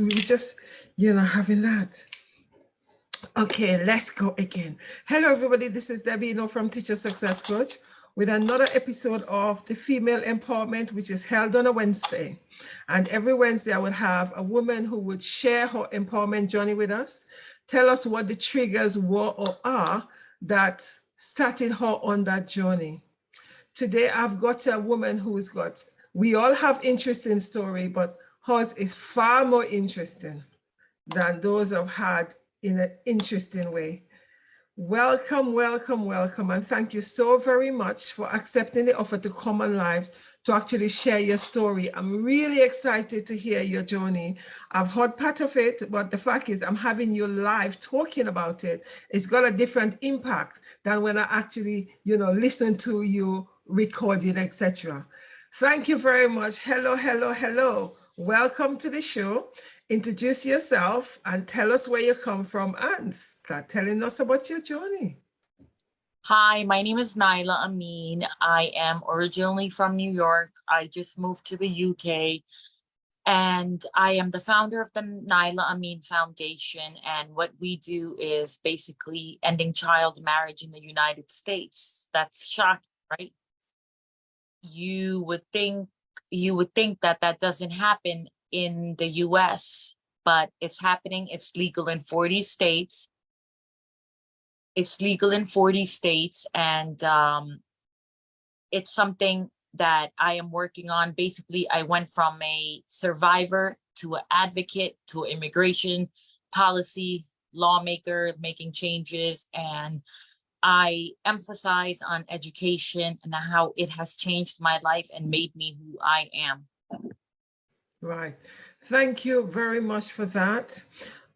We were just, having that. Okay, let's go again. Hello, everybody. This is Debbie from Teacher Success Coach with another episode of the Female Empowerment, which is held on a Wednesday. And every Wednesday, I will have a woman who would share her empowerment journey with us, tell us what the triggers were or are that started her on that journey. Today, I've got a woman who's got, we all have interesting story, but hers is far more interesting than those I've had in an interesting way. Welcome, welcome, welcome, and thank you so very much for accepting the offer to come on live to actually share your story. I'm really excited to hear your journey. I've heard part of it, but the fact is I'm having you live talking about it. It's got a different impact than when I actually, listen to you recording, etc. Thank you very much. Hello, hello, hello. Welcome to the show. Introduce yourself and tell us where you come from and start telling us about your journey. Hi, my name is Naila Amin. I am originally from New York. I just moved to the UK and I am the founder of the Naila Amin Foundation. And what we do is basically ending child marriage in the United States. That's shocking, right? You would think that doesn't happen in the US, but it's happening. It's legal in 40 states. It's legal in 40 states, and it's something that I am working on. Basically, I went from a survivor to an advocate to an immigration policy lawmaker making changes, and I emphasize on education and how it has changed my life and made me who I am. Right. Thank you very much for that.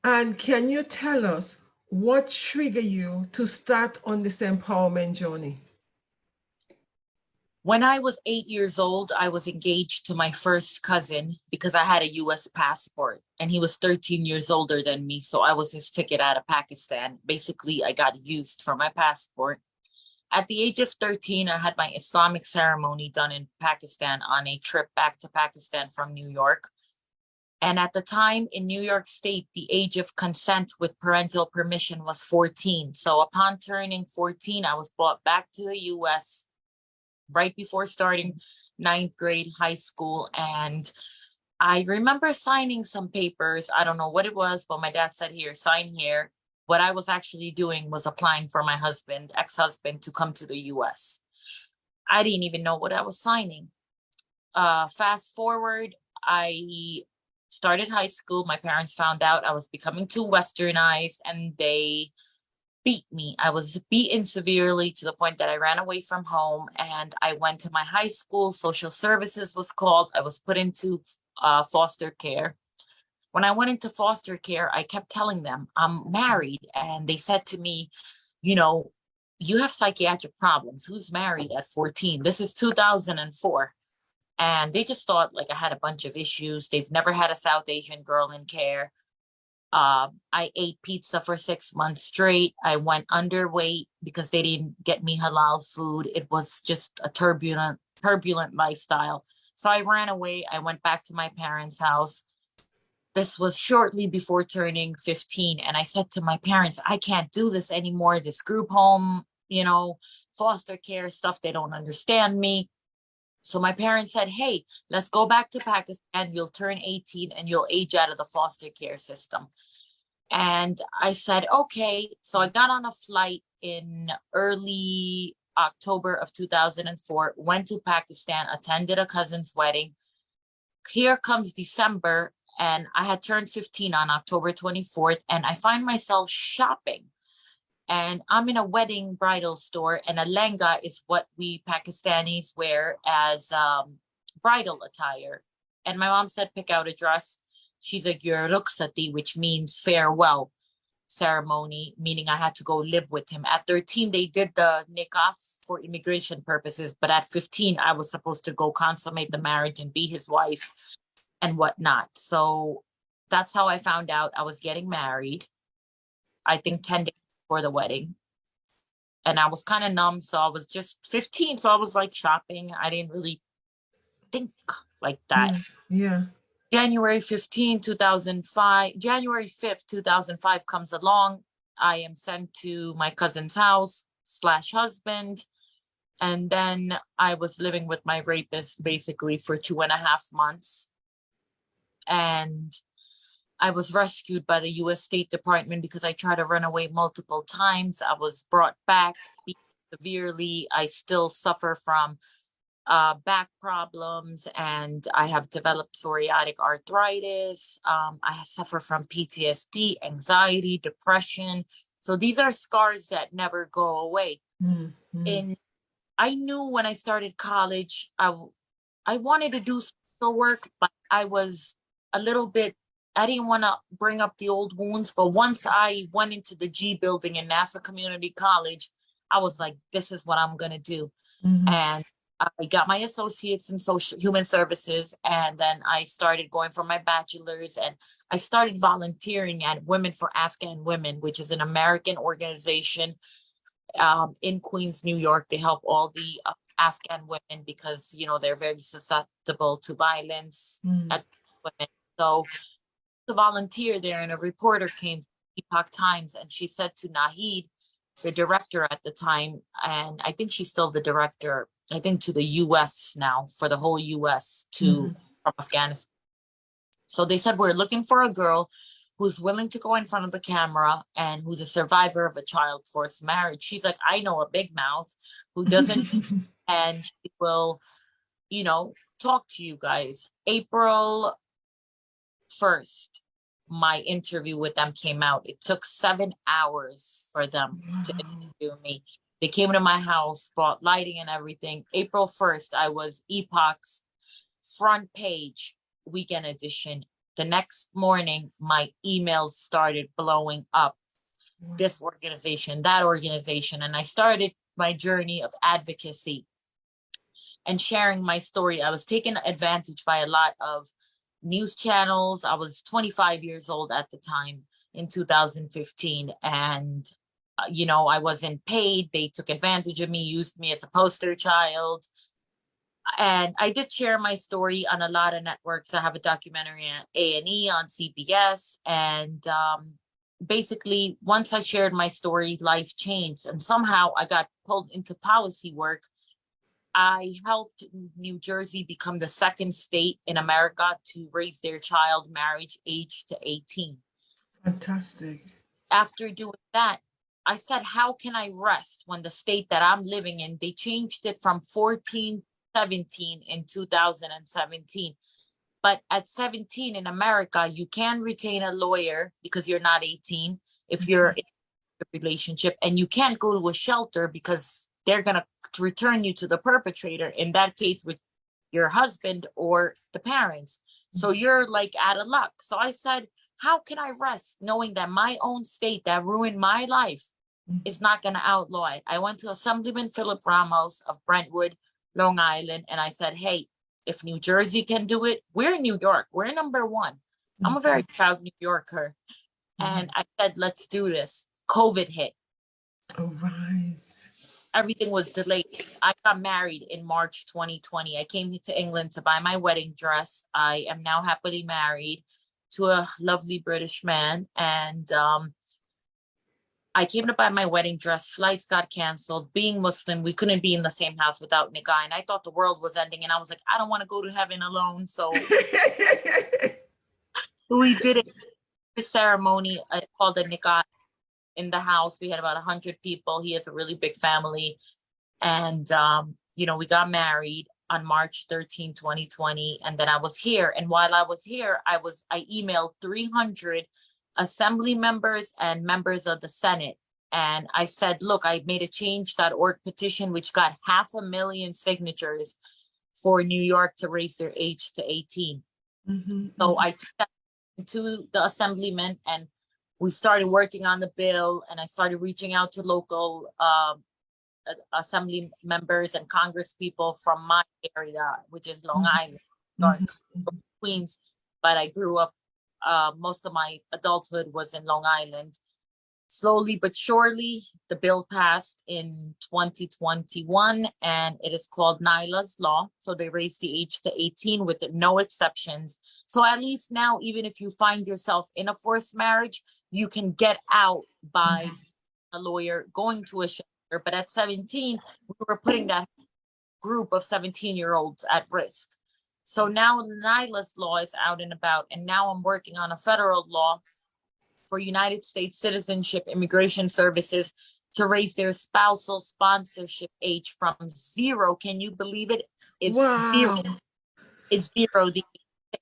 And can you tell us what triggered you to start on this empowerment journey? When I was 8 years old, I was engaged to my first cousin because I had a US passport and he was 13 years older than me. So I was his ticket out of Pakistan. Basically, I got used for my passport. At the age of 13, I had my Islamic ceremony done in Pakistan on a trip back to Pakistan from New York. And at the time in New York State, the age of consent with parental permission was 14. So upon turning 14, I was brought back to the US right before starting 9th grade high school. And I remember signing some papers. I don't know what it was, but my dad said, here, sign here. What I was actually doing was applying for my husband, ex-husband, to come to the US. I didn't even know what I was signing. Fast forward, I started high school. My parents found out I was becoming too westernized and they beat me. I was beaten severely to the point that I ran away from home and I went to my high school. Social services was called. I was put into foster care. When I went into foster care, I kept telling them I'm married. And they said to me, you have psychiatric problems. Who's married at 14? This is 2004. And they just thought like I had a bunch of issues. They've never had a South Asian girl in care. I ate pizza for 6 months straight. I went underweight because they didn't get me halal food. It was just a turbulent lifestyle. So I ran away. I went back to my parents' house. This was shortly before turning 15. And I said to my parents, I can't do this anymore. This group home, foster care stuff, they don't understand me. So my parents said, hey, let's go back to Pakistan. You'll turn 18 and you'll age out of the foster care system. And I said, okay. So I got on a flight in early October of 2004, went to Pakistan, attended a cousin's wedding. Here comes December. And I had turned 15 on October 24th, and I find myself shopping. And I'm in a wedding bridal store, and a lehenga is what we Pakistanis wear as bridal attire. And my mom said, pick out a dress. She's like, your rukhsati, which means farewell ceremony, meaning I had to go live with him. At 13, they did the nikah for immigration purposes, but at 15, I was supposed to go consummate the marriage and be his wife and whatnot. So that's how I found out I was getting married. I think 10 days before the wedding. And I was kind of numb. So I was just 15. So I was like shopping. I didn't really think like that. Yeah. January 15, 2005, January 5th, 2005 comes along. I am sent to my cousin's house / husband. And then I was living with my rapist basically for 2.5 months. And I was rescued by the US State Department because I tried to run away multiple times. I was brought back severely. I still suffer from back problems, and I have developed psoriatic arthritis. I suffer from PTSD, anxiety, depression. So these are scars that never go away. And I knew when I started college, I wanted to do social work, but I was a little bit, I didn't want to bring up the old wounds. But once I went into the G building in Nassau Community College, I was like, this is what I'm going to do. And I got my associates in social human services, and then I started going for my bachelor's, and I started volunteering at Women for Afghan Women, which is an American organization in Queens, New York. They help all the Afghan women because, you know, they're very susceptible to violence at women. So to volunteer there, and a reporter came to Epoch Times, and she said to Nahid, the director at the time, and I think she's still the director, I think to the US now, for the whole US from Afghanistan. So they said, we're looking for a girl who's willing to go in front of the camera and who's a survivor of a child forced marriage. She's like, I know a big mouth who doesn't, and she will, you know, talk to you guys. April 1st, my interview with them came out. It took 7 hours for them to interview me. They came to my house, bought lighting and everything. April 1st, I was Epoch's front page weekend edition. The next morning, my emails started blowing up. This organization, that organization. And I started my journey of advocacy and sharing my story. I was taken advantage by a lot of news channels. I was 25 years old at the time in 2015. And, you know, I wasn't paid. They took advantage of me, used me as a poster child. And I did share my story on a lot of networks. I have a documentary on A&E, on CBS. And basically, once I shared my story, life changed. And somehow I got pulled into policy work. I helped New Jersey become the second state in America to raise their child marriage age to 18. Fantastic. After doing that, I said, how can I rest when the state that I'm living in, they changed it from 14 17 in 2017. But at 17 in America, you can retain a lawyer because you're not 18 if you're in a relationship, and you can't go to a shelter because they're going to return you to the perpetrator, in that case with your husband or the parents. So you're like out of luck. So I said, how can I rest knowing that my own state that ruined my life is not going to outlaw it? I went to Assemblyman Philip Ramos of Brentwood, Long Island, and I said, hey, if New Jersey can do it, we're in New York. We're number one. I'm a very proud New Yorker. And I said, let's do this. COVID hit. Oh, right. Everything was delayed. I got married in March 2020. I came to England to buy my wedding dress. I am now happily married to a lovely British man. And I came to buy my wedding dress. Flights got canceled. Being Muslim, we couldn't be in the same house without nikah. And I thought the world was ending. And I was like, I don't want to go to heaven alone. So we did it. The ceremony called a nikah in the house. We had about 100 people. He has a really big family. And, you know, we got married on March 13, 2020. And then I was here. And while I was here, I emailed 300 assembly members and members of the Senate. And I said, look, I made a change.org petition, which got 500,000 signatures for New York to raise their age to 18. So I took that to the assemblyman, and we started working on the bill, and I started reaching out to local assembly members and Congress people from my area, which is Long Island, New York, Queens. But I grew up, most of my adulthood was in Long Island. slowly but surely, the bill passed in 2021 and it is called Nyla's Law. So they raised the age to 18 with no exceptions. So at least now, even if you find yourself in a forced marriage, you can get out by a lawyer going to a shelter. But at 17, we were putting that group of 17-year-olds at risk. So now Nyla's Law is out and about, and now I'm working on a federal law for United States Citizenship Immigration Services to raise their spousal sponsorship age from 0. Can you believe it? It's Wow. 0. It's 0 to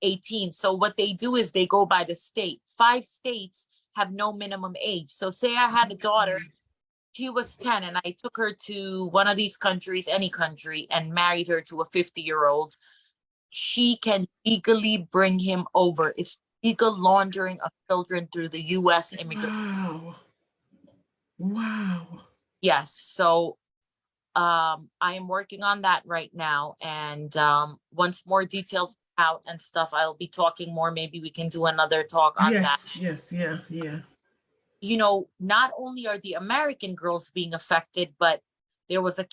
18. So what they do is they go by the state. 5 states have no minimum age. So say I had a daughter, she was 10 and I took her to one of these countries, any country, and married her to a 50-year-old. She can legally bring him over. It's legal laundering of children through the U.S. immigration. Wow. Wow. Yes. So I am working on that right now. And once more details out and stuff, I'll be talking more. Maybe we can do another talk on that. Yes. Yeah. You know, not only are the American girls being affected, but there was a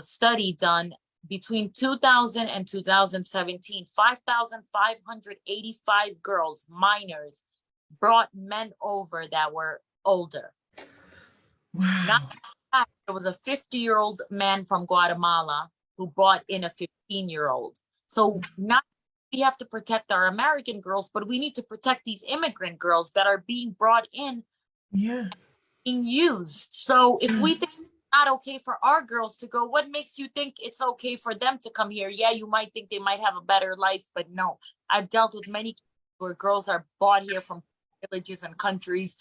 study done between 2000 and 2017, 5,585 girls, minors, brought men over that were older. Wow. Not that, there was a 50-year-old man from Guatemala who brought in a 15-year-old. So not we have to protect our American girls, but we need to protect these immigrant girls that are being brought in, being used. So if we think not okay for our girls to go, what makes you think it's okay for them to come here? Yeah, you might think they might have a better life, but no. I've dealt with many where girls are brought here from villages and countries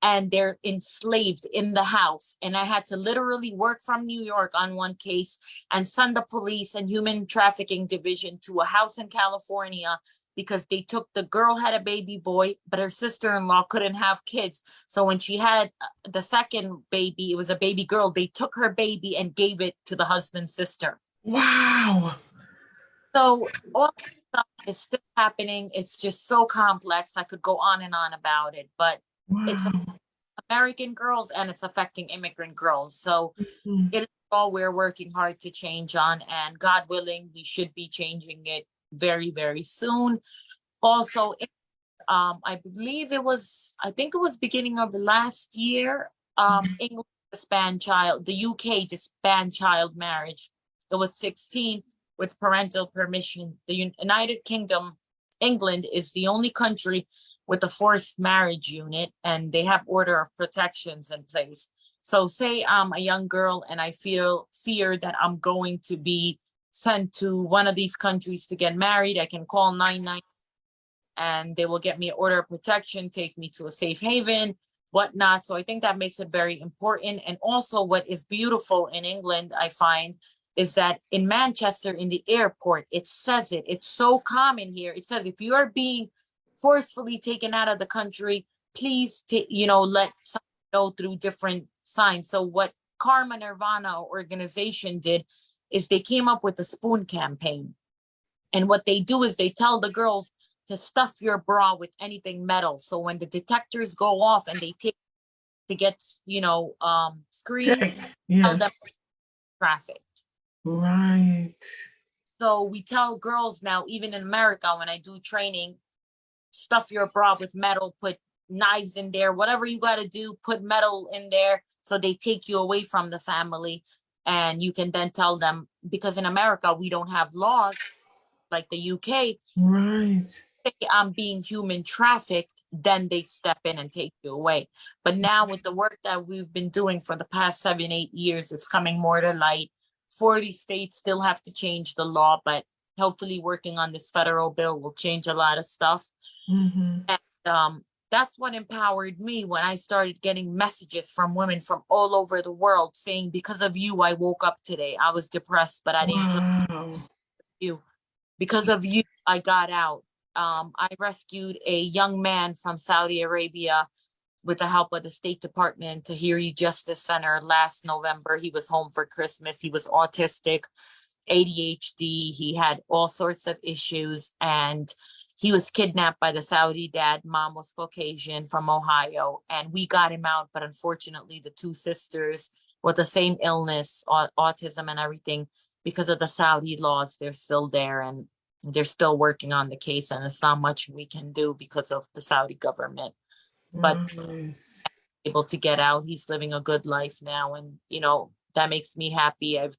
and they're enslaved in the house. And I had to literally work from New York on one case and send the police and human trafficking division to a house in California because they took, the girl had a baby boy, but her sister-in-law couldn't have kids. So when she had the second baby, it was a baby girl, they took her baby and gave it to the husband's sister. Wow. So all this stuff is still happening. It's just so complex. I could go on and on about it, but it's American girls and it's affecting immigrant girls. So it is all we're working hard to change on, and God willing, we should be changing it very, very soon. Also, I think it was beginning of last year, England just banned the UK just banned child marriage. It was 16 with parental permission. The United Kingdom, England is the only country with a forced marriage unit, and they have order of protections in place. So say I'm a young girl and I feel fear that I'm going to be sent to one of these countries to get married, I can call 999 and they will get me an order of protection, take me to a safe haven, whatnot. So I think that makes it very important. And also what is beautiful in England, I find, is that in Manchester, in the airport, it says it's so common here. It says if you are being forcefully taken out of the country, please let someone know through different signs. So what Karma Nirvana organization did is they came up with a spoon campaign. And what they do is they tell the girls to stuff your bra with anything metal. So when the detectors go off and they take to get, screened, tell them trafficked. Right. So we tell girls now, even in America, when I do training, stuff your bra with metal, put knives in there, whatever you got to do, put metal in there so they take you away from the family. And you can then tell them, because in America, we don't have laws like the UK. Right. Say I'm being human trafficked, then they step in and take you away. But now with the work that we've been doing for the past 7-8 years, it's coming more to light. 40 states still have to change the law, but hopefully working on this federal bill will change a lot of stuff. And that's what empowered me when I started getting messages from women from all over the world saying, because of you, I woke up today. I was depressed, but I didn't kill you. Because of you, I got out. I rescued a young man from Saudi Arabia with the help of the State Department, Tahiri Justice Center last November. He was home for Christmas. He was autistic, ADHD. He had all sorts of issues. And he was kidnapped by the Saudi dad. Mom was Caucasian from Ohio, and we got him out. But unfortunately, the two sisters with the same illness, autism and everything, because of the Saudi laws, they're still there, and they're still working on the case, and it's not much we can do because of the Saudi government. But Nice. able to get out, he's living a good life now, and that makes me happy. I've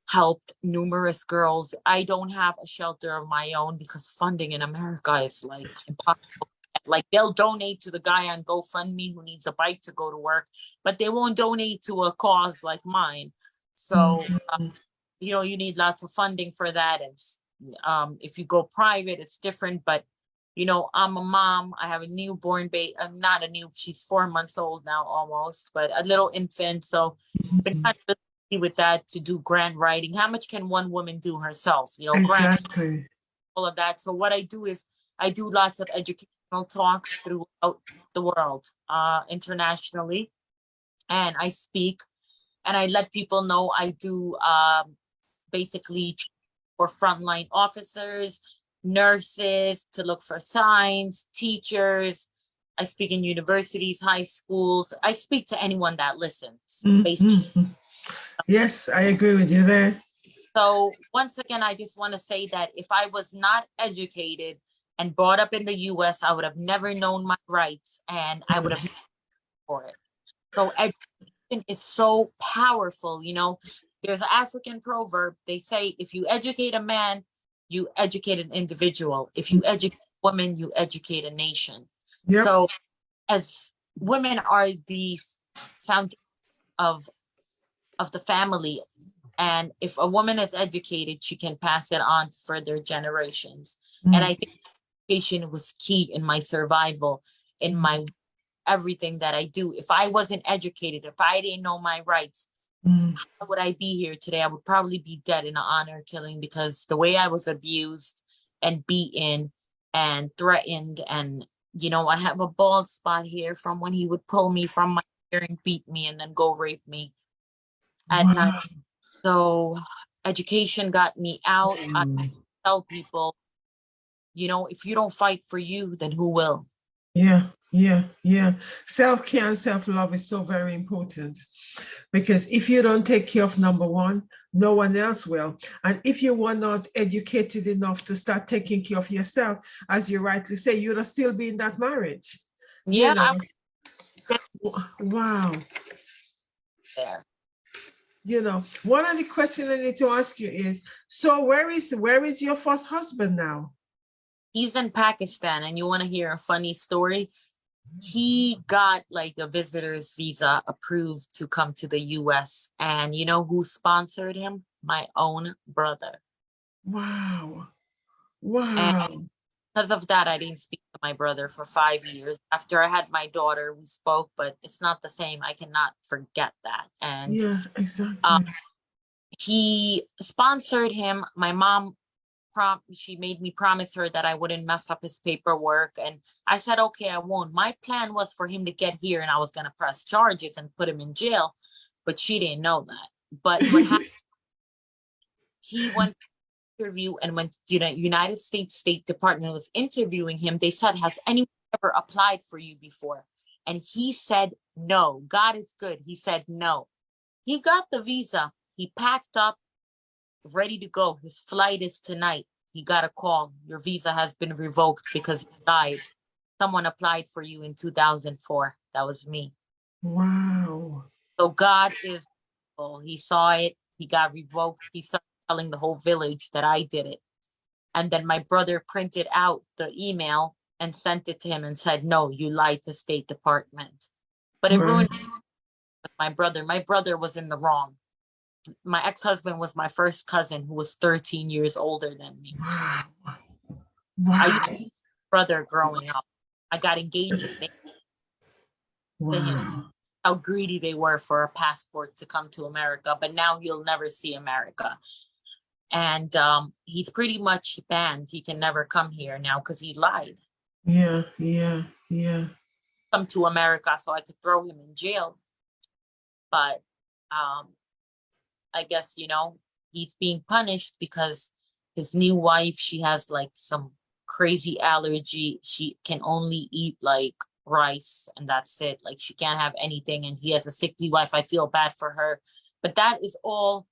helped numerous girls. I don't have a shelter of my own because funding in America is like impossible. Like, they'll donate to the guy on GoFundMe who needs a bike to go to work, but they won't donate to a cause like mine. So, you need lots of funding for that. And if you go private, it's different. But, I'm a mom. I have a newborn baby. I'm not a new, she's 4 months old now almost, but a little infant. So, been kind of busy with that to do grant writing. How much can one woman do herself? Grant, Exactly. all of that. So what I do is I do lots of educational talks throughout the world, internationally, and I speak, and I let people know I do basically for frontline officers, nurses, to look for signs, teachers. I speak in universities, high schools. I speak to anyone that listens, basically. Yes, I agree with you there. So once again, I just want to say that if I was not educated and brought up in the US, I would have never known my rights, and I would have for it. So education is so powerful. There's an African proverb. They say, if you educate a man, you educate an individual. If you educate a woman, you educate a nation. Yep. So as women are the foundation of the family, and if a woman is educated, she can pass it on to further generations. And I think education was key in my survival, in my everything that I do. If I wasn't educated, if I didn't know my rights, how would I be here today? I would probably be dead in an honor killing, because the way I was abused and beaten and threatened, and I have a bald spot here from when he would pull me from my hair and beat me and then go rape me at night. So education got me out. I tell people, if you don't fight for you, then who will? Yeah. Self-care and self-love is so very important, because if you don't take care of number one, no one else will. And if you were not educated enough to start taking care of yourself, as you rightly say, you'd still be in that marriage. Yeah. Wow. There. One of the questions I need to ask you is, so where is your first husband now? He's in Pakistan. And you want to hear a funny story? He got like a visitor's visa approved to come to the US. And you know who sponsored him? My own brother. Wow. And because of that, I didn't speak to my brother for 5 years. After I had my daughter, we spoke, but it's not the same. I cannot forget that. And yeah, exactly. He sponsored him. My mom, she made me promise her that I wouldn't mess up his paperwork. And I said, okay, I won't. My plan was for him to get here and I was going to press charges and put him in jail. But she didn't know that. But what happened, he went to interview, and when the United States State Department was interviewing him, they said, has anyone ever applied for you before? And he said, no. God is good. He said, no. He got the visa. He packed up, ready to go. His flight is tonight. He got a call. Your visa has been revoked because you died. Someone applied for you in 2004. That was me. Wow. So God is, he saw it. He got revoked. He started telling the whole village that I did it. And then my brother printed out the email and sent it to him and said, no, you lied to State Department. But it ruined my brother. My brother was in the wrong. My ex-husband was my first cousin, who was 13 years older than me. Wow. I used to be a brother growing up. I got engaged to him. How greedy they were for a passport to come to America, but now he'll never see America. And he's pretty much banned. He can never come here now because he lied. Yeah. Come to America so I could throw him in jail. But I guess, he's being punished because his new wife, she has like some crazy allergy. She can only eat like rice and that's it. Like she can't have anything, and he has a sickly wife. I feel bad for her, but that is all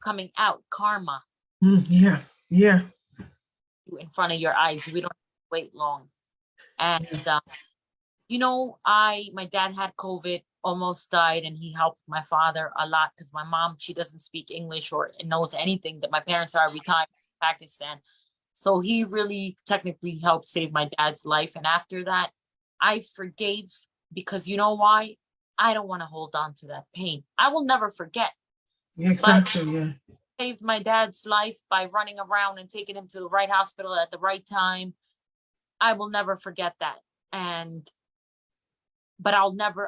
coming out, karma Yeah, yeah, in front of your eyes. We don't wait long. And yeah. you know, my dad had COVID, almost died, and he helped my father a lot because my mom, she doesn't speak English or knows anything. That my parents are retired in Pakistan. So he really technically helped save my dad's life. And after that, I forgave, because you know why? I don't want to hold on to that pain. I will never forget. But Exactly, yeah. saved my dad's life by running around and taking him to the right hospital at the right time. I will never forget that. And but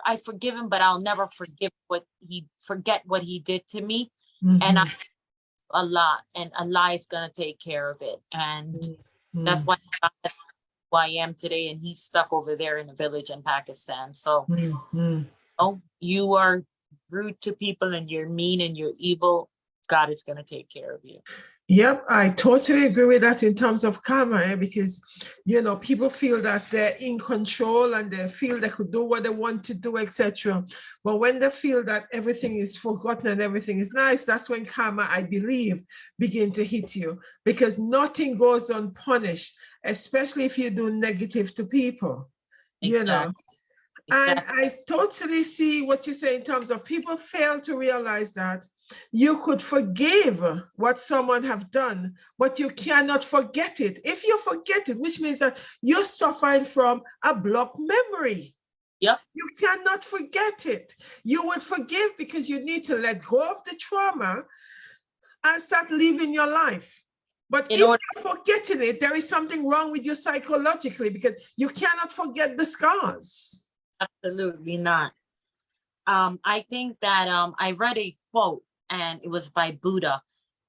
I forgive him, but I'll never forget what he did to me. And Mhm, a lot, and Allah is gonna take care of it. And that's mhm, why who I am today. And he's stuck over there in a village in Pakistan. So, mhm. oh, you are rude to people and you're mean and you're evil. God is gonna take care of you. Yep, I totally agree with that in terms of karma, because people feel that they're in control and they feel they could do what they want to do, etc. But when they feel that everything is forgotten and everything is nice, that's when karma, I believe, begin to hit you, because nothing goes unpunished, especially if you do negative to people, you know. Exactly. And Exactly. I totally see what you say in terms of people fail to realize that you could forgive what someone have done, but you cannot forget it. If you forget it, which means that you're suffering from a blocked memory. Yep. You cannot forget it. You would forgive because you need to let go of the trauma and start living your life. But In if order, you're forgetting it, there is something wrong with you psychologically, because you cannot forget the scars. absolutely not. I think that I read a quote and it was by Buddha,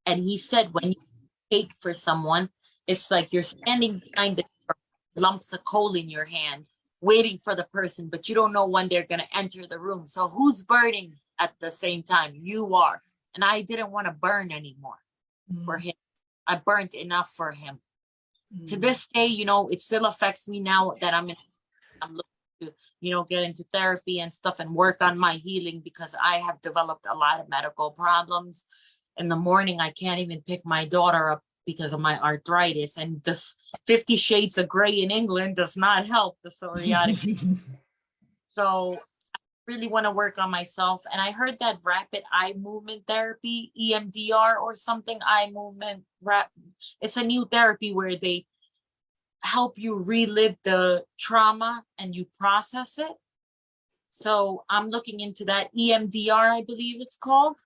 and he said when you hate for someone, it's like you're standing behind the lumps of coal in your hand, waiting for the person, but you don't know when they're gonna enter the room. So who's burning at the same time? You are. And I didn't want to burn anymore for Mm, him. I burnt enough for him. To mm, this day, it still affects me now that I'm looking to, get into therapy and stuff and work on my healing, because I have developed a lot of medical problems. In the morning, I can't even pick my daughter up because of my arthritis, and this 50 shades of gray in England does not help the psoriatic. So I really want to work on myself. And I heard that rapid eye movement therapy, EMDR or something, eye movement it's a new therapy where they help you relive the trauma and you process it. So I'm looking into that, EMDR, I believe it's called.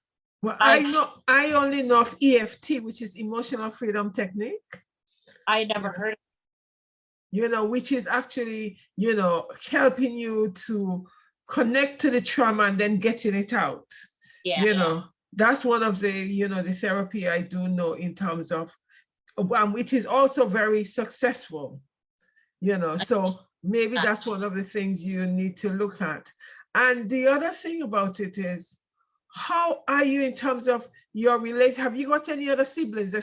Well, I I only know of EFT, which is emotional freedom technique, I never heard of which is actually, helping you to connect to the trauma and then getting it out. it. Yeah. That's one of the therapy I do know in terms of, which is also very successful, so maybe that's one of the things you need to look at. And the other thing about it is, how are you in terms of your relation? Have you got any other siblings?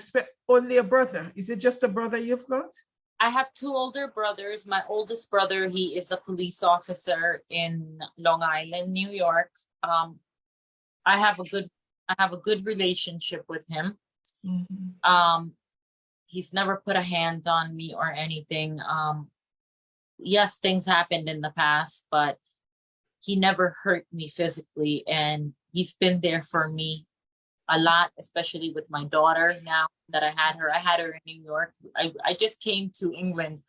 Only a brother? Is it just a brother you've got? I have two older brothers. My oldest brother, he is a police officer in Long Island, New York. I have a good relationship with him. Mhm. He's never put a hand on me or anything. Yes, things happened in the past, but he never hurt me physically, and he's been there for me a lot, especially with my daughter now that I had her. I had her in New York. I just came to England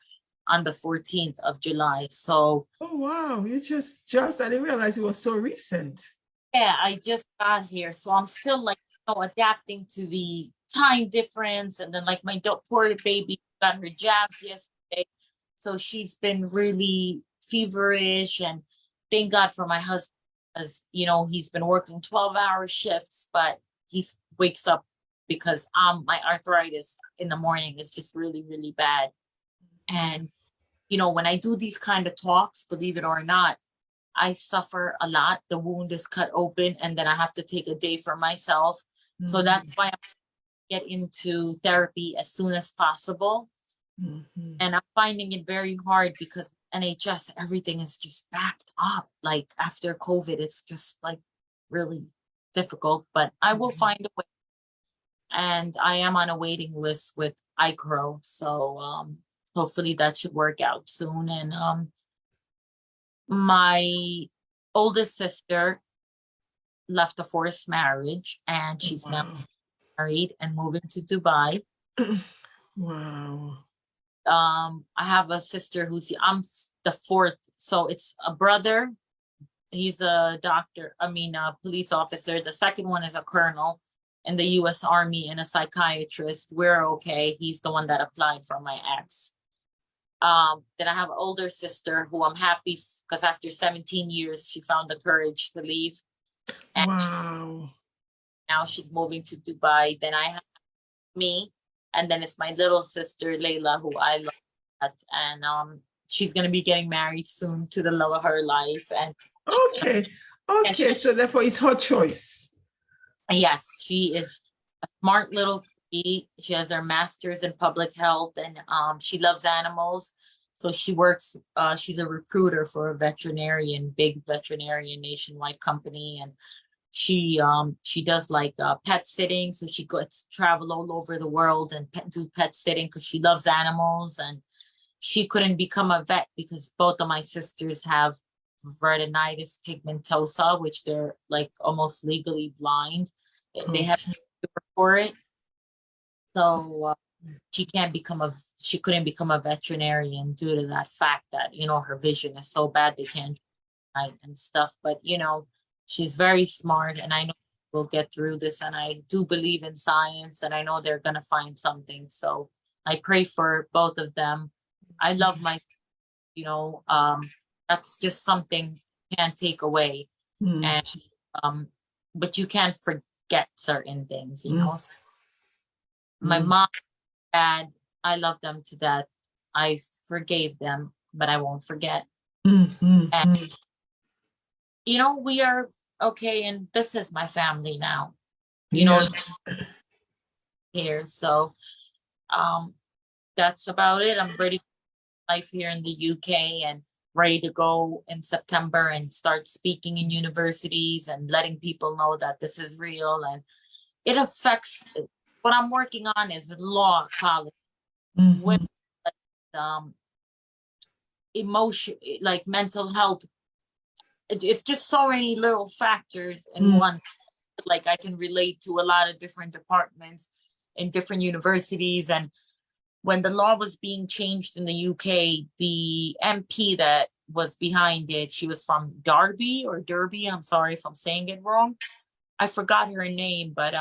on the 14th of July. So Oh, wow. You I didn't realize it was so recent. yeah, I just got here. So I'm still like, adapting to the time difference. And then like my poor baby got her jabs yesterday. So she's been really feverish, and thank God for my husband, because, he's been working 12-hour shifts, but he wakes up because my arthritis in the morning is just really, really bad. And, when I do these kind of talks, believe it or not, I suffer a lot. The wound is cut open and then I have to take a day for myself. So that's why I get into therapy as soon as possible. Mhm. And I'm finding it very hard because NHS, everything is just backed up. Like after COVID, it's just like really difficult, but I will find a way. And I am on a waiting list with iCrow. So hopefully that should work out soon. And my oldest sister left a forced marriage and she's now Wow. married and moving to Dubai. Wow. I have a sister I'm the fourth, so it's a brother. He's a doctor, a police officer. The second one is a colonel in the US Army and a psychiatrist. We're okay. He's the one that applied for my ex. Then I have an older sister who I'm happy because after 17 years, she found the courage to leave. And Wow. now she's moving to Dubai. Then I have me, and then it's my little sister, Layla, who I love. And she's going to be getting married soon to the love of her life. And Okay. Okay. So therefore, it's her choice. yes, she is a smart little kid. She has her master's in public health and she loves animals. So she works, she's a recruiter for a big veterinarian nationwide company. And she does like pet sitting. So she gets travel all over the world and do pet sitting because she loves animals. And she couldn't become a vet because both of my sisters have retinitis pigmentosa, which they're like almost legally blind. They have Okay. a cure for it. So she couldn't become a veterinarian due to that fact that, her vision is so bad they can't write and stuff. But, she's very smart and I know we'll get through this. And I do believe in science and I know they're going to find something. So I pray for both of them. I love my, that's just something you can't take away. And, but you can't forget certain things, My mom, dad, I love them to death. I forgave them, but I won't forget. And, we are okay. And this is my family now, here. So that's about it. I'm ready for life here in the UK and ready to go in September and start speaking in universities and letting people know that this is real. And it affects what I'm working on is law policy. Women, emotion, like mental health. It's just so many little factors in one. Like I can relate to a lot of different departments in different universities. And when the law was being changed in the UK, the MP that was behind it, she was from Derby. I'm sorry if I'm saying it wrong. I forgot her name, but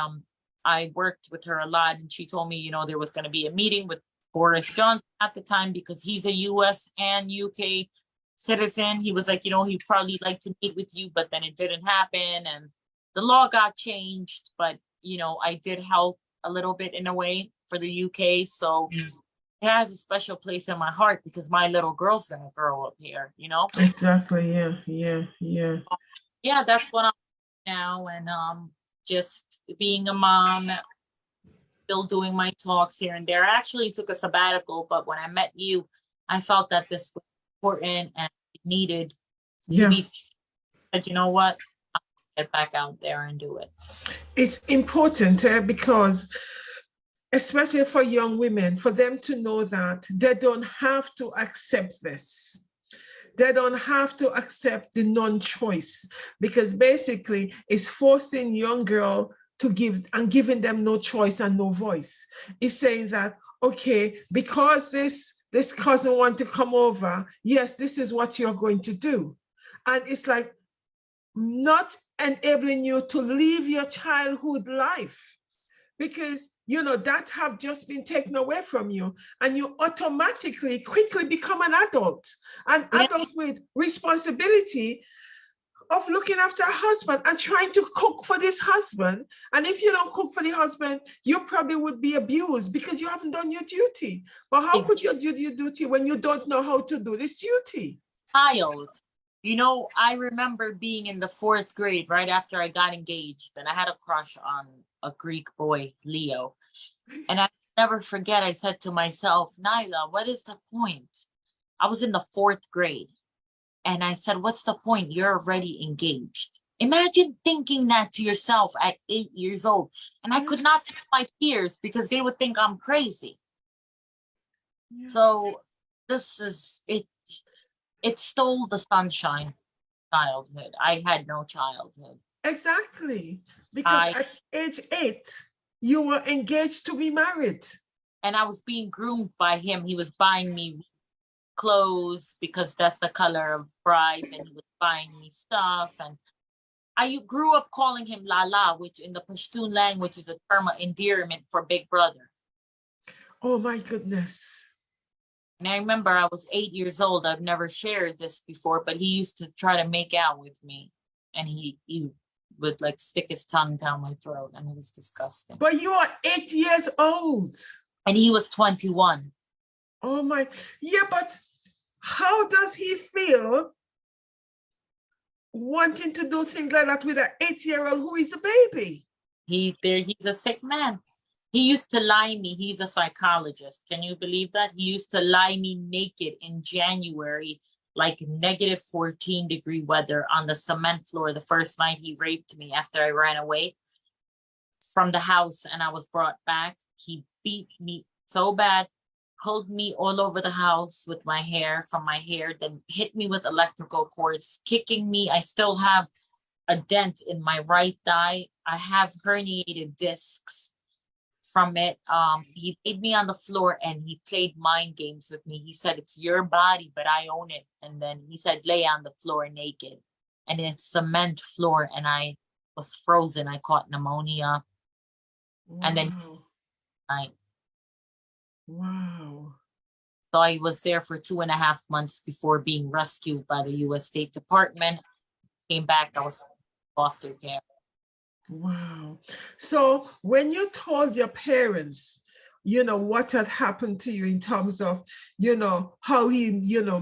I worked with her a lot and she told me, there was going to be a meeting with Boris Johnson at the time because he's a US and UK citizen. He was like, he'd probably like to meet with you, but then it didn't happen and the law got changed. But, I did help a little bit in a way for the UK. So it has a special place in my heart because my little girl's going to grow up here, Exactly. Yeah. Yeah, that's what I'm now. And just being a mom, still doing my talks here and there. I actually took a sabbatical, but when I met you, I felt that this was important and needed to be. But you know what? I'll get back out there and do it. It's important because especially for young women, for them to know that they don't have to accept this. They don't have to accept the non-choice because basically it's forcing young girl to giving them no choice and no voice. It's saying that, okay, because this cousin want to come over, yes, this is what you're going to do. And it's like not enabling you to live your childhood life because that have just been taken away from you and you automatically quickly become an adult with responsibility of looking after a husband and trying to cook for this husband. And if you don't cook for the husband, you probably would be abused because you haven't done your duty. But how could you do your duty when you don't know how to do this duty? Child. I remember being in the 4th grade right after I got engaged and I had a crush on a Greek boy, Leo. And I never forget, I said to myself, Nyla, what is the point? I was in the 4th grade. And I said, what's the point? You're already engaged. Imagine thinking that to yourself at 8 years old. And I Yeah, could not tell my peers because they would think I'm crazy. yeah. So this is it. It stole the sunshine childhood. I had no childhood. Exactly. Because I at age 8, you were engaged to be married. and I was being groomed by him. He was buying me clothes because that's the color of brides, and he was buying me stuff. And I grew up calling him Lala, which in the Pashtun language is a term of endearment for big brother. Oh my goodness. And I remember I was 8 years old. I've never shared this before, but he used to try to make out with me. And he would like stick his tongue down my throat, and it was disgusting. But you are 8 years old. And he was 21. Oh my, yeah, but how does he feel wanting to do things like that with an 8-year-old who is a baby? He's a sick man. He used to lie me. He's a psychologist. Can you believe that? He used to lie me naked in January, like -14-degree weather on the cement floor. The first night he raped me after I ran away from the house and I was brought back. He beat me so bad, pulled me all over the house with my hair, from my hair, then hit me with electrical cords, kicking me. I still have a dent in my right thigh. I have herniated discs from it. He laid me on the floor and he played mind games with me. He said, it's your body, but I own it. And then he said, lay on the floor naked. And it's cement floor, and I was frozen. I caught pneumonia. Wow. And then Wow. so I was there for 2.5 months before being rescued by the U.S. State Department. Came back, I was foster care. Wow. So when you told your parents, what had happened to you in terms of, how he,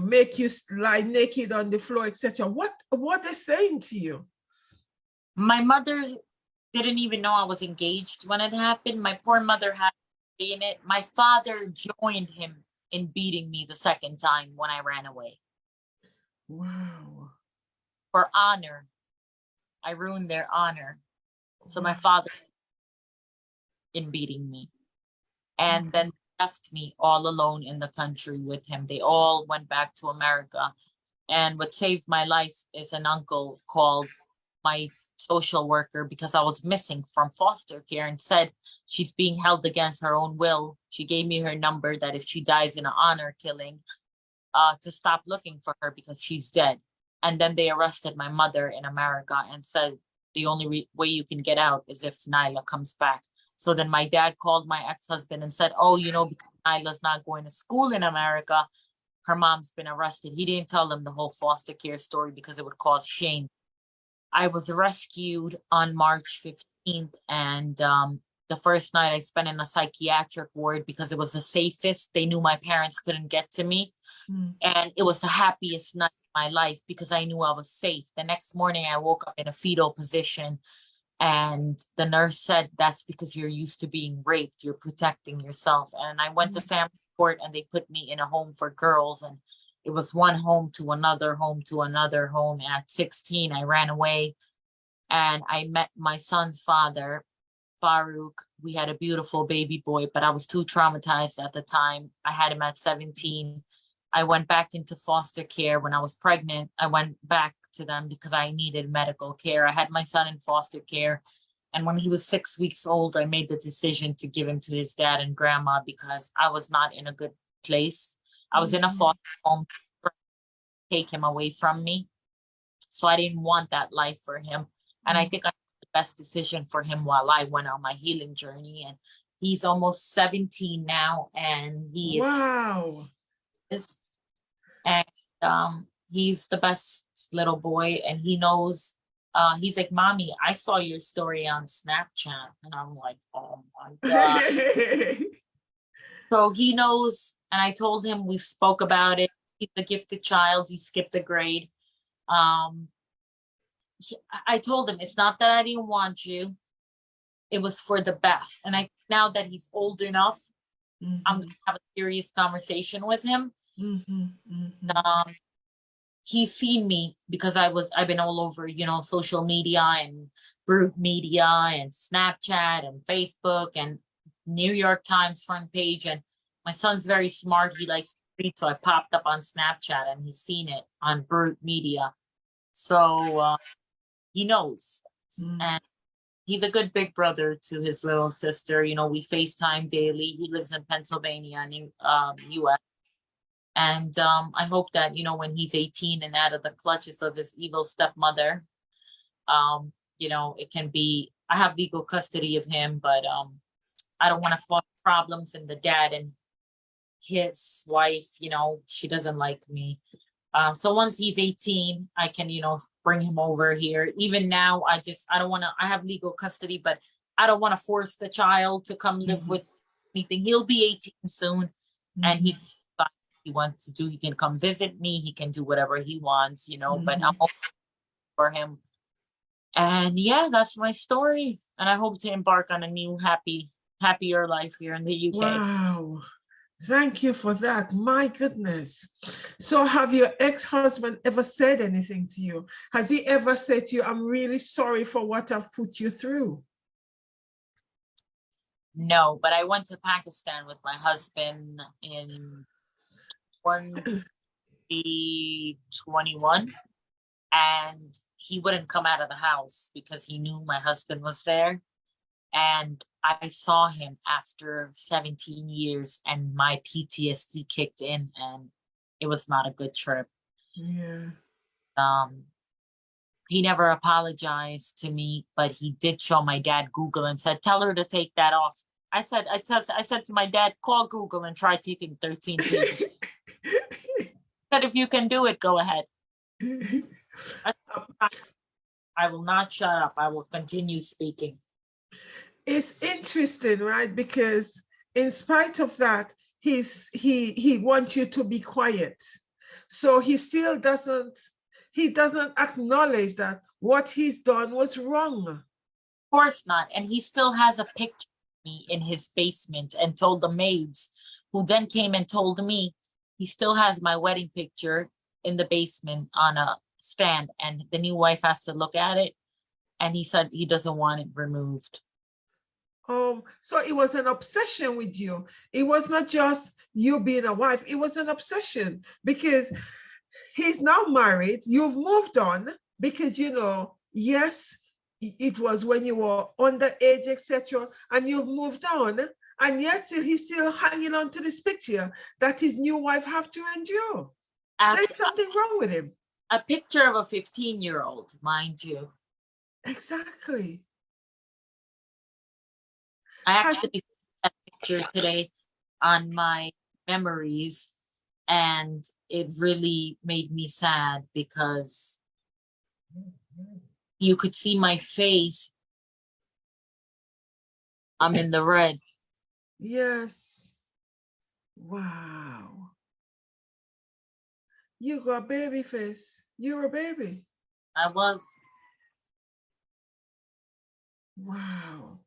make you lie naked on the floor, etc., what they're saying to you? My mother didn't even know I was engaged when it happened. My poor mother had to say in it. My father joined him in beating me the second time when I ran away. Wow. For honor. I ruined their honor. So my Wow. father in beating me. And then left me all alone in the country with him. They all went back to America. And what saved my life is an uncle called my social worker because I was missing from foster care and said she's being held against her own will. She gave me her number that if she dies in an honor killing, to stop looking for her because she's dead. And then they arrested my mother in America and said the only way you can get out is if Nyla comes back. So then my dad called my ex-husband and said, oh, because Nyla's not going to school in America, her mom's been arrested. He didn't tell them the whole foster care story because it would cause shame. I was rescued on March 15th, and the first night I spent in a psychiatric ward because it was the safest. They knew my parents couldn't get to me. And it was the happiest night of my life because I knew I was safe. The next morning I woke up in a fetal position, and the nurse said, that's because you're used to being raped. You're protecting yourself. And I went to family court and they put me in a home for girls, and it was one home to another home to another home. And at 16, I ran away and I met my son's father, Farouk. We had a beautiful baby boy, but I was too traumatized at the time. I had him at 17. I went back into foster care when I was pregnant. I went back to them because I needed medical care. I had my son in foster care. And when he was 6 weeks old, I made the decision to give him to his dad and grandma because I was not in a good place. I was in a foster home to take him away from me. So I didn't want that life for him. And I think I made the best decision for him while I went on my healing journey. And he's almost 17 now, and he is. Wow. And he's the best little boy, and he knows. He's like, mommy, I saw your story on Snapchat, and I'm like, oh my god. So he knows, and I told him, we spoke about it. He's a gifted child. He skipped a grade. I told him, it's not that I didn't want you, it was for the best. And now that he's old enough, I'm gonna have a serious conversation with him. He's seen me because I've been all over, social media and brute media and Snapchat and Facebook and New York Times front page. And my son's very smart. He likes to read, so I popped up on Snapchat and he's seen it on brute media. So he knows. And he's a good big brother to his little sister. We FaceTime daily. He lives in Pennsylvania, US. And I hope that, when he's 18 and out of the clutches of his evil stepmother, it can be, I have legal custody of him, but I don't want to cause problems. And the dad and his wife, she doesn't like me. So once he's 18, I can, bring him over here. Even now, I don't want to, I have legal custody, but I don't want to force the child to come live with anything. He'll be 18 soon, and he wants to do, he can come visit me, he can do whatever he wants, but I'm open for him. And yeah, that's my story. And I hope to embark on a new happier life here in the UK. Wow. Thank you for that. My goodness. So have your ex-husband ever said anything to you? Has he ever said to you, I'm really sorry for what I've put you through? No, but I went to Pakistan with my husband in 2021, and he wouldn't come out of the house because he knew my husband was there. And I saw him after 17 years, and my PTSD kicked in, and it was not a good trip. Yeah. He never apologized to me, but he did show my dad Google and said, tell her to take that off. I said to my dad, call Google and try taking 13 pages. Said, if you can do it, go ahead. I will not shut up. I will continue speaking. It's interesting, right? Because in spite of that, he wants you to be quiet. So he still doesn't acknowledge that what he's done was wrong. Of course not. And he still has a picture of me in his basement and told the maids, who then came and told me, he still has my wedding picture in the basement on a stand, and the new wife has to look at it. And he said he doesn't want it removed. So it was an obsession with you. It was not just you being a wife. It was an obsession because he's now married. You've moved on because, yes, it was when you were underage, etc. And you've moved on. And yet he's still hanging on to this picture that his new wife have to endure. There's something wrong with him. A picture of a 15-year-old, mind you. Exactly. I actually put that picture today on my memories, and it really made me sad because you could see my face. I'm in the red. Yes. Wow. You got baby face. You're a baby. I was. Wow.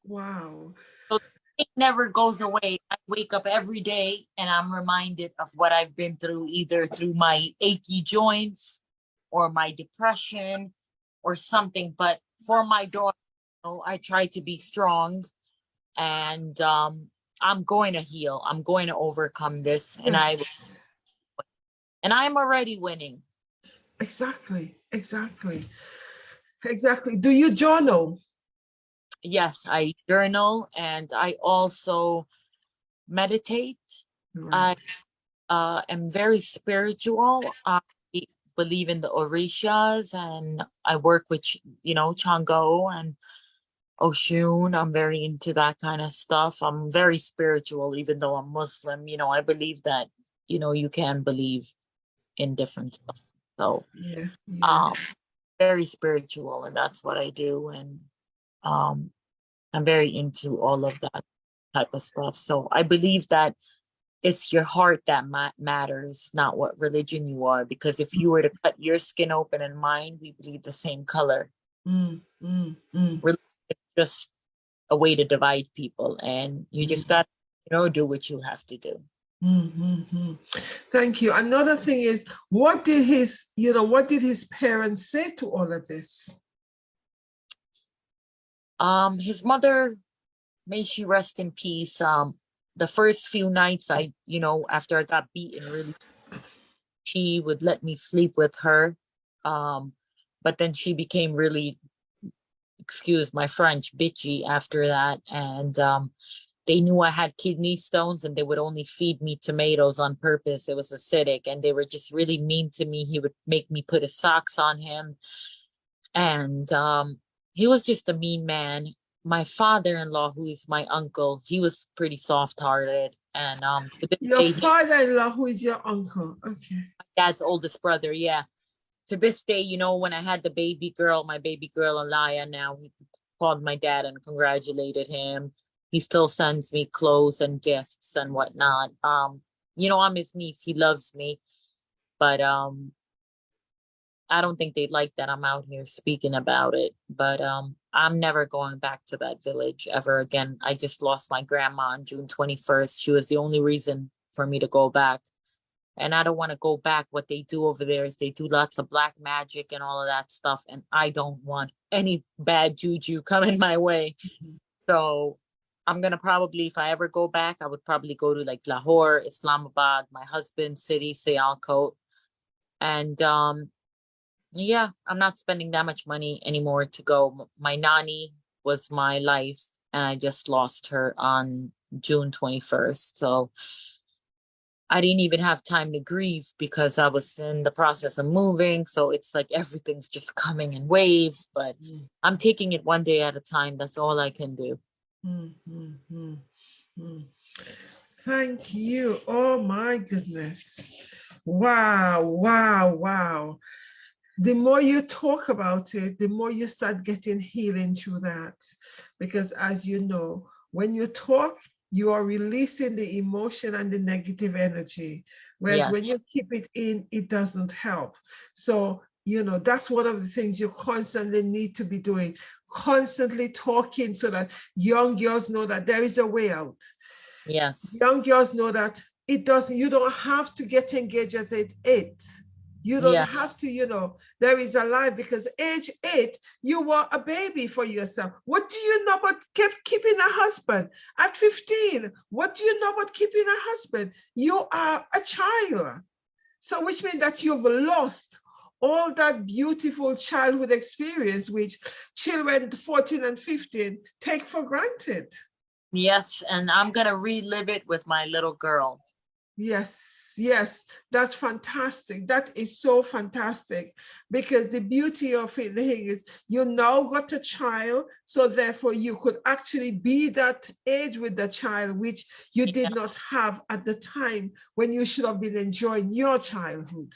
Wow. So it never goes away. I wake up every day and I'm reminded of what I've been through, either through my achy joints or my depression or something. But for my daughter, I try to be strong, and I'm going to heal. I'm going to overcome this. Yes. And I'm already winning. Exactly. Do you journal? Yes, I journal, and I also meditate. Right. I am very spiritual. I believe in the Orishas, and I work with, Chango and Oshun. I'm very into that kind of stuff. I'm very spiritual, even though I'm Muslim. I believe that, you can believe in different stuff. So very spiritual, and that's what I do. And I'm very into all of that type of stuff. So I believe that it's your heart that matters, not what religion you are. Because if you were to cut your skin open and mine, we bleed the same color. Religion is just a way to divide people, and you just got to do what you have to do. Mm-hmm. Thank you. Another thing is, what did his parents say to all of this? His mother, may she rest in peace. The first few nights after I got beaten really, she would let me sleep with her. But then she became really, excuse my French, bitchy after that. And they knew I had kidney stones and they would only feed me tomatoes on purpose. It was acidic and they were just really mean to me. He would make me put his socks on him. And he was just a mean man. My father-in-law, who is my uncle, he was pretty soft-hearted. And to this Your day, father-in-law, who is your uncle? Okay. my dad's oldest brother, yeah. To this day, when I had my baby girl Alaya, now he called my dad and congratulated him. He still sends me clothes and gifts and whatnot. I'm his niece. He loves me, but I don't think they'd like that I'm out here speaking about it. But I'm never going back to that village ever again. I just lost my grandma on June 21st. She was the only reason for me to go back. And I don't want to go back. What they do over there is they do lots of black magic and all of that stuff. And I don't want any bad juju coming my way. Mm-hmm. So I'm going to probably, if I ever go back, I would probably go to like Lahore, Islamabad, my husband's city, Sialkot. And yeah, I'm not spending that much money anymore to go. My nanny was my life and I just lost her on June 21st. So I didn't even have time to grieve because I was in the process of moving. So it's like everything's just coming in waves, but I'm taking it one day at a time. That's all I can do. Thank you. Oh my goodness. Wow, wow, wow. The more you talk about it, the more you start getting healing through that. Because as you know, when you talk, you are releasing the emotion and the negative energy. Whereas Yes. when you keep it in, it doesn't help. So, that's one of the things you constantly need to be doing, constantly talking so that young girls know that there is a way out. Yes. Young girls know that you don't have to get engaged at 8. You don't Yeah. have to, there is a life, because age 8, you were a baby for yourself. What do you know about keeping a husband? At 15, what do you know about keeping a husband? You are a child. So which means that you've lost all that beautiful childhood experience, which children 14 and 15 take for granted. Yes, and I'm going to relive it with my little girl. Yes, that's fantastic. That is so fantastic, because the beauty of it is you now got a child, so therefore you could actually be that age with the child, which you did not have at the time when you should have been enjoying your childhood.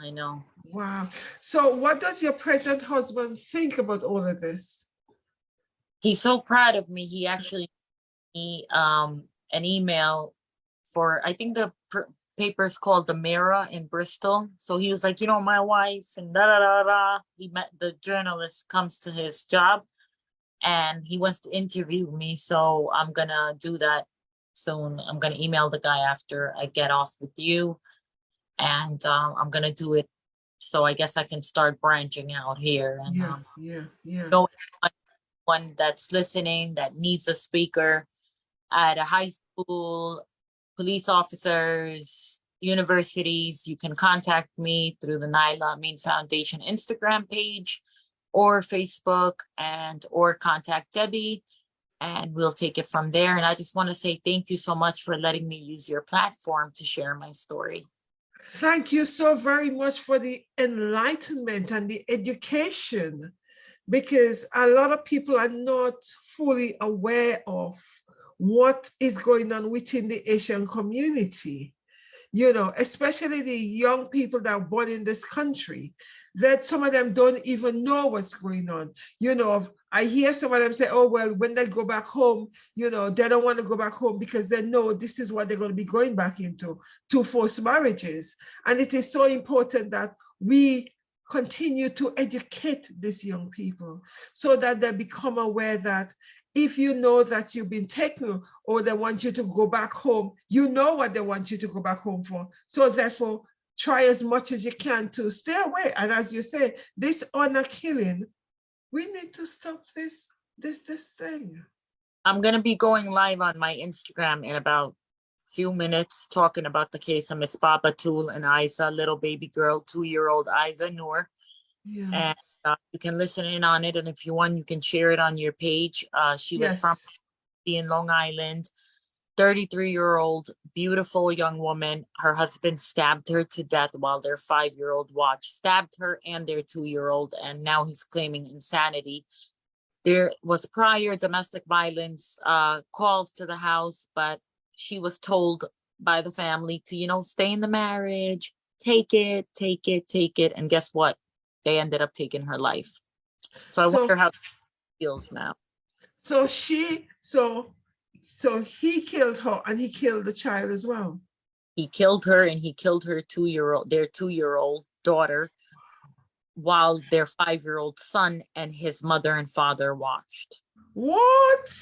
I know. Wow. So what does your present husband think about all of this? He's so proud of me. He actually an email for, I think the paper's called The Mirror in Bristol. So he was like, my wife and da da da da. He met the journalist, comes to his job and he wants to interview me. So I'm gonna do that soon. I'm gonna email the guy after I get off with you, and I'm gonna do it. So I guess I can start branching out here. And yeah. One that's listening that needs a speaker at a high school, police officers, universities, you can contact me through the Naila Amin Foundation Instagram page or Facebook, or contact Debbie, and we'll take it from there. And I just want to say thank you so much for letting me use your platform to share my story. Thank you so very much for the enlightenment and the education, because a lot of people are not fully aware of what is going on within the Asian community, especially the young people that are born in this country, that some of them don't even know what's going on. I hear some of them say, oh, well, when they go back home, they don't want to go back home because they know this is what they're going to be going back into, to forced marriages. And it is so important that we continue to educate these young people so that they become aware that if you know that you've been taken or they want you to go back home, you know what they want you to go back home for. So therefore, try as much as you can to stay away. And as you say, this honor killing, we need to stop this thing. I'm going to be going live on my Instagram in about few minutes talking about the case of Miss Babatul and Isa, little baby girl, 2-year-old Isa Noor. Yeah. And you can listen in on it. And if you want, you can share it on your page. She was from in Long Island, 33-year-old, beautiful young woman. Her husband stabbed her to death while their 5-year-old watched, stabbed her and their 2-year-old. And now he's claiming insanity. There was prior domestic violence calls to the house, but she was told by the family to, you know, stay in the marriage, take it. And guess what? They ended up taking her life. So I wonder how it feels now. So he killed her and he killed the child as well. He killed her and he killed her their 2-year-old daughter while their 5-year-old son and his mother and father watched. What?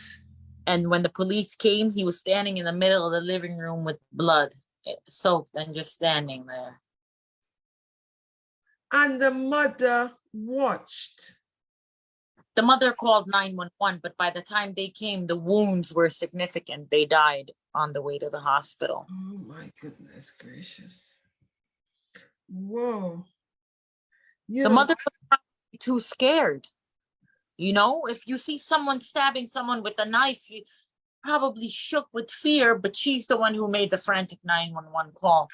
And when the police came, he was standing in the middle of the living room with blood soaked and just standing there. And the mother watched. The mother called 911, but by the time they came, the wounds were significant. They died on the way to the hospital. Oh my goodness gracious. Whoa. The mother was probably too scared. You know, if you see someone stabbing someone with a knife, you probably shook with fear, but she's the one who made the frantic 911 call.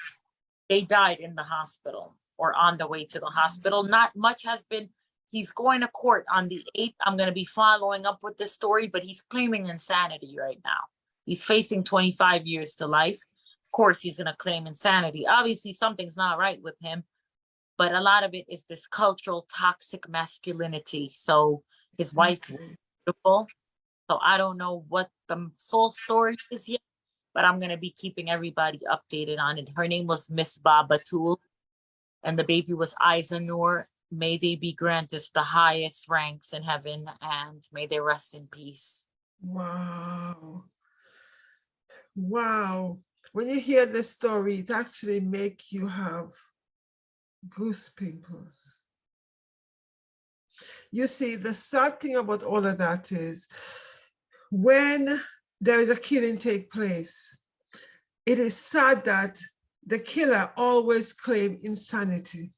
They died in the hospital or on the way to the hospital. Not much has been, he's going to court on the 8th. I'm going to be following up with this story, but he's claiming insanity right now. He's facing 25 years to life. Of course, he's going to claim insanity. Obviously, something's not right with him, but a lot of it is this cultural toxic masculinity. So his wife was beautiful. So I don't know what the full story is yet, but I'm going to be keeping everybody updated on it. Her name was Miss Babatul, and the baby was Isa Noor. May they be granted the highest ranks in heaven, and may they rest in peace. Wow. Wow. When you hear this story, it actually makes you have goose pimples. You see, the sad thing about all of that is when there is a killing take place, it is sad that the killer always claims insanity.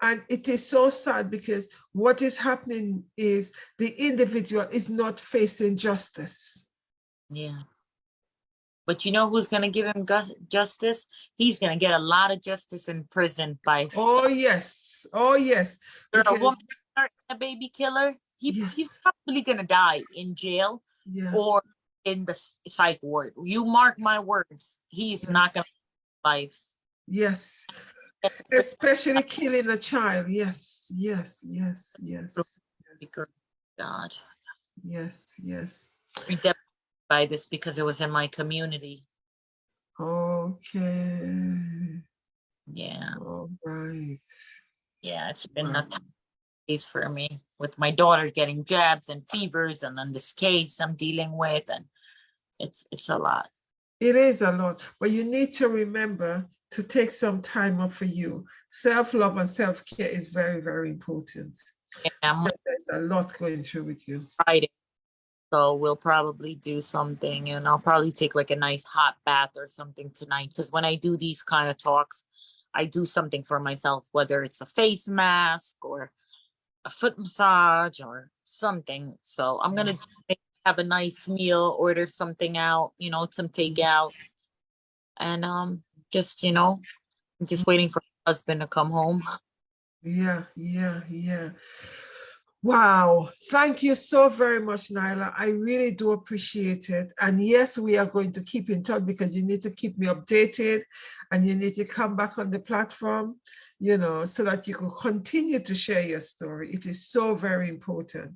And it is so sad because what is happening is the individual is not facing justice. Yeah. But you know who's going to give him justice? He's going to get a lot of justice in prison by... Oh, yes. Oh, yes. Because a woman, a baby killer, he's probably going to die in jail or in the psych ward. You mark my words. He's not going to life. Yes. Especially killing a child. Yes. God. Yes. By this because it was in my community. Okay. Yeah. All right. Yeah, it's been a tough case for me with my daughter getting jabs and fevers, and then this case I'm dealing with, and it's a lot. It is a lot, but you need to remember to take some time off for you. Self-love and self-care is very, very important. Yeah, there's a lot going through with you. Friday. So we'll probably do something, and I'll probably take like a nice hot bath or something tonight. Because when I do these kind of talks, I do something for myself, whether it's a face mask or a foot massage or something. So I'm going to have a nice meal, order something out, you know, some takeout. And just, you know, just waiting for my husband to come home. Yeah. Wow. Thank you so very much, Nyla. I really do appreciate it. And yes, we are going to keep in touch because you need to keep me updated and you need to come back on the platform, you know, so that you can continue to share your story. It is so very important.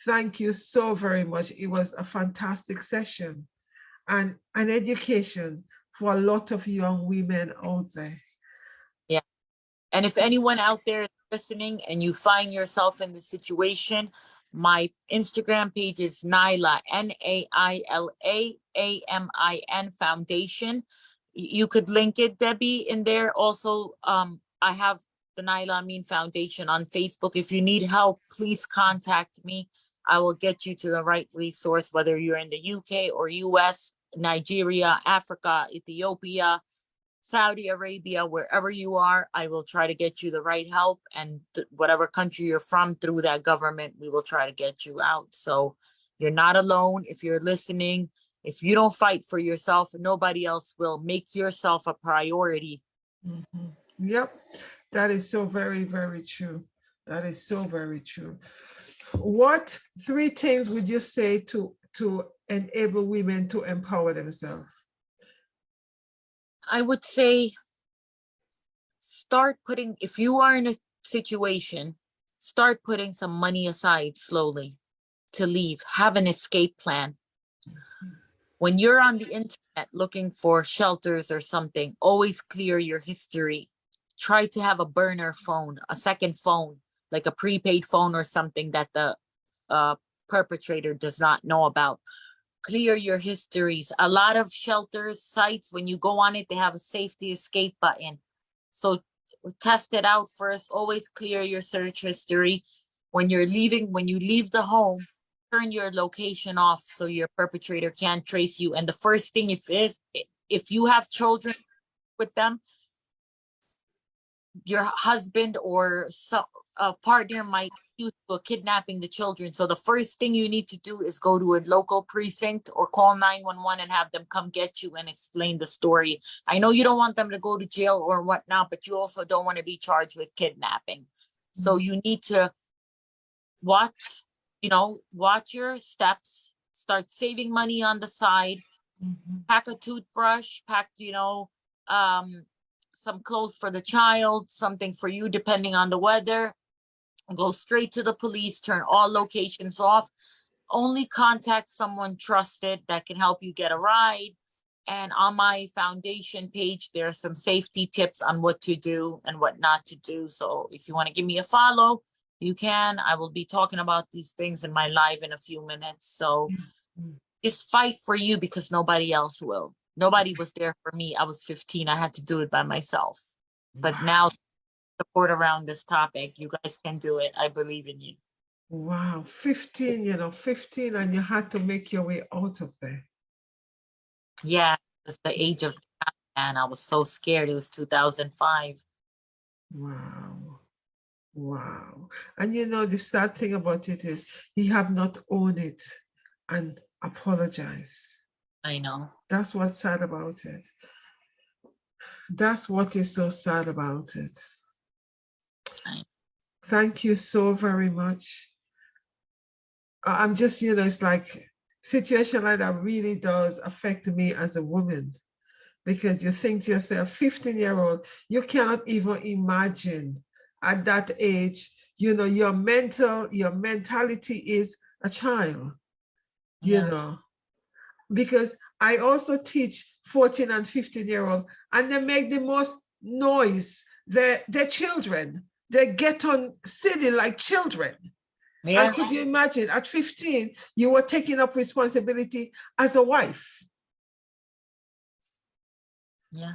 Thank you so very much. It was a fantastic session and an education for a lot of young women out there. Yeah. And if anyone out there is listening and you find yourself in the situation, My Instagram page is Naila, NailaAmin Foundation. You could link it, Debbie, in there. Also, I have the Naila Amin Foundation on Facebook. If you need help, please contact me. I will get you to the right resource, whether you're in the UK or US, Nigeria, Africa, Ethiopia, Saudi Arabia, wherever you are, I will try to get you the right help. And whatever country you're from, through that government, we will try to get you out. So you're not alone. If you're listening, if you don't fight for yourself, nobody else will. Make yourself a priority. Mhm. Yep, that is so very, very true. That is so very true. What three things would you say to enable women to empower themselves? I would say start putting, if you are in a situation, start putting some money aside slowly to leave. Have an escape plan. When you're on the internet looking for shelters or something, always clear your history. Try to have a burner phone, a second phone, like a prepaid phone or something that the perpetrator does not know about. Clear your histories. A lot of shelters sites, when you go on it, they have a safety escape button. So test it out first. Always clear your search history. When you're leaving, when you leave the home, turn your location off so your perpetrator can't trace you. And the first thing if you have children with them, your husband or a partner might use for kidnapping the children. So the first thing you need to do is go to a local precinct or call 911 and have them come get you and explain the story. I know you don't want them to go to jail or whatnot, but you also don't want to be charged with kidnapping. So you need to watch your steps, start saving money on the side, pack a toothbrush, pack, some clothes for the child, something for you, depending on the weather. Go straight to the police, turn all locations off. Only contact someone trusted that can help you get a ride. And on my foundation page, there are some safety tips on what to do and what not to do. So if you want to give me a follow, you can. I will be talking about these things in my live in a few minutes. So just fight for you because nobody else will. Nobody was there for me. I was 15. I had to do it by myself. But now support around this topic. You guys can do it. I believe in you. Wow, 15, 15, and you had to make your way out of there. Yeah, it's the age of and I was so scared. It was 2005. Wow. Wow. And the sad thing about it is you have not owned it and apologize. I know. That's what's sad about it. That's what is so sad about it. Thank you so very much. I'm just, it's like situation like that really does affect me as a woman, because you think to yourself, 15-year-old, you cannot even imagine at that age, your mentality is a child, because I also teach 14 and 15-year-old, and they make the most noise. They're children. They get on silly like children. Yeah. And could you imagine at 15, you were taking up responsibility as a wife? Yeah.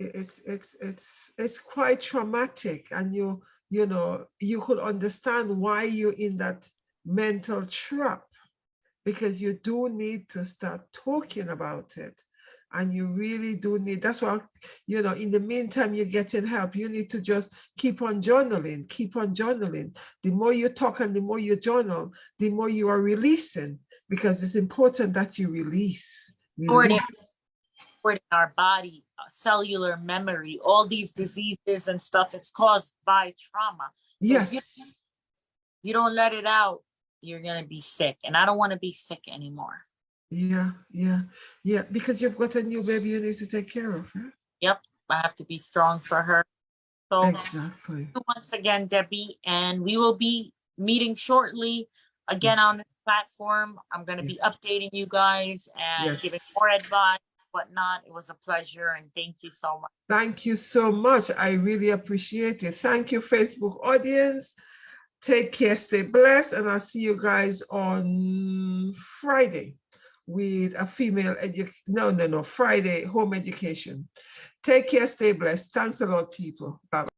It's quite traumatic, and you could understand why you're in that mental trap, because you do need to start talking about it. And you really do need, that's why, in the meantime, you're getting help. You need to just keep on journaling. The more you talk and the more you journal, the more you are releasing, because it's important that you release. Our body, cellular memory, all these diseases and stuff, it's caused by trauma. So yes. If you don't let it out, you're going to be sick. And I don't want to be sick anymore. Yeah. Because you've got a new baby you need to take care of, right? Yep. I have to be strong for her. So exactly. Once again, Debbie, and we will be meeting shortly again on this platform. I'm going to be updating you guys and giving more advice, whatnot. It was a pleasure, and thank you so much. Thank you so much. I really appreciate it. Thank you, Facebook audience. Take care, stay blessed, and I'll see you guys on Friday with a female Friday home education. Take care, stay blessed. Thanks a lot, people. Bye.